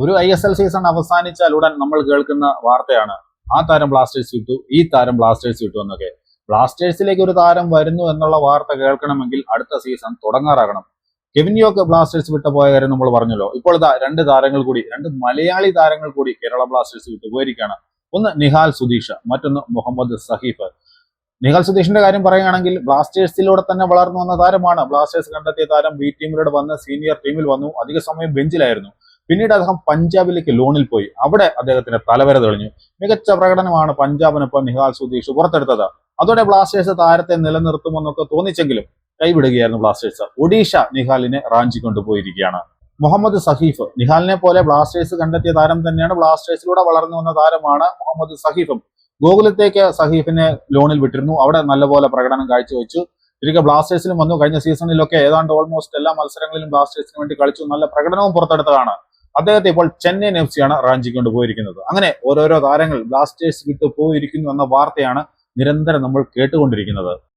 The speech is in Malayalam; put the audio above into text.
ഒരു ISL സീസൺ അവസാനിച്ചാൽ ഉടൻ നമ്മൾ കേൾക്കുന്ന വാർത്തയാണ് ആ താരം ബ്ലാസ്റ്റേഴ്സ് വിട്ടു, ഈ താരം ബ്ലാസ്റ്റേഴ്സ് വിട്ടു എന്നൊക്കെ. ബ്ലാസ്റ്റേഴ്സിലേക്ക് ഒരു താരം വരുന്നു എന്നുള്ള വാർത്ത കേൾക്കണമെങ്കിൽ അടുത്ത സീസൺ തുടങ്ങാറാകണം. കെവിൻ യോക്ക് ബ്ലാസ്റ്റേഴ്സ് വിട്ടു പോയ കാര്യം നമ്മൾ പറഞ്ഞല്ലോ. ഇപ്പോൾ ഇതാ രണ്ട് താരങ്ങൾ കൂടി, രണ്ട് മലയാളി താരങ്ങൾ കൂടി കേരള ബ്ലാസ്റ്റേഴ്സ് വിട്ടു പോയിരിക്കുകയാണ്. ഒന്ന് നിഹാൽ സുധീഷ്, മറ്റൊന്ന് മുഹമ്മദ് സഹീഫ്. നിഹാൽ സുധീഷിന്റെ കാര്യം പറയുകയാണെങ്കിൽ ബ്ലാസ്റ്റേഴ്സിലൂടെ തന്നെ വളർന്നു വന്ന താരമാണ്. ബ്ലാസ്റ്റേഴ്സ് കണ്ടെത്തിയ താരം ബി ടീമിലൂടെ വന്ന് സീനിയർ ടീമിൽ വന്നു, അധിക സമയം ബെഞ്ചിലായിരുന്നു. പിന്നീട് അദ്ദേഹം പഞ്ചാബിലേക്ക് ലോണിൽ പോയി, അവിടെ അദ്ദേഹത്തിന്റെ തലവര തെളിഞ്ഞു. മികച്ച പ്രകടനമാണ് പഞ്ചാബിനൊപ്പം നിഹാൽ സുധീഷ് പുറത്തെടുത്തത്. അതോടെ ബ്ലാസ്റ്റേഴ്സ് താരത്തെ നിലനിർത്തുമെന്നൊക്കെ തോന്നിച്ചെങ്കിലും കൈവിടുകയായിരുന്നു ബ്ലാസ്റ്റേഴ്സ്. ഒഡീഷ നിഹാലിനെ റാഞ്ചി കൊണ്ടുപോയിരിക്കുകയാണ്. മുഹമ്മദ് സഹീഫ്, നിഹാലിനെ പോലെ ബ്ലാസ്റ്റേഴ്സ് കണ്ടെത്തിയ താരം തന്നെയാണ്. ബ്ലാസ്റ്റേഴ്സിലൂടെ വളർന്നു വന്ന താരമാണ് മുഹമ്മദ് സഹീഫും. ഗോകുലത്തേക്ക് സഹീഫിനെ ലോണിൽ വിട്ടിരുന്നു, അവിടെ നല്ലപോലെ പ്രകടനം കാഴ്ചവെച്ചു. തിരികെ ബ്ലാസ്റ്റേഴ്സിലും വന്നു. കഴിഞ്ഞ സീസണിലൊക്കെ ഏതാണ്ട് ഓൾമോസ്റ്റ് എല്ലാ മത്സരങ്ങളിലും ബ്ലാസ്റ്റേഴ്സിന് വേണ്ടി കളിച്ചു, നല്ല പ്രകടനവും പുറത്തെടുത്തതാണ്. അദ്ദേഹത്തെ ഇപ്പോൾ ചെന്നൈയിൻ FC ആണ് റാഞ്ചിക്കൊണ്ട് പോയിരിക്കുന്നത്. അങ്ങനെ ഓരോരോ താരങ്ങൾ ബ്ലാസ്റ്റേഴ്സ് വിട്ടു പോയിരിക്കുന്നു എന്ന വാർത്തയാണ് നിരന്തരം നമ്മൾ കേട്ടുകൊണ്ടിരിക്കുന്നത്.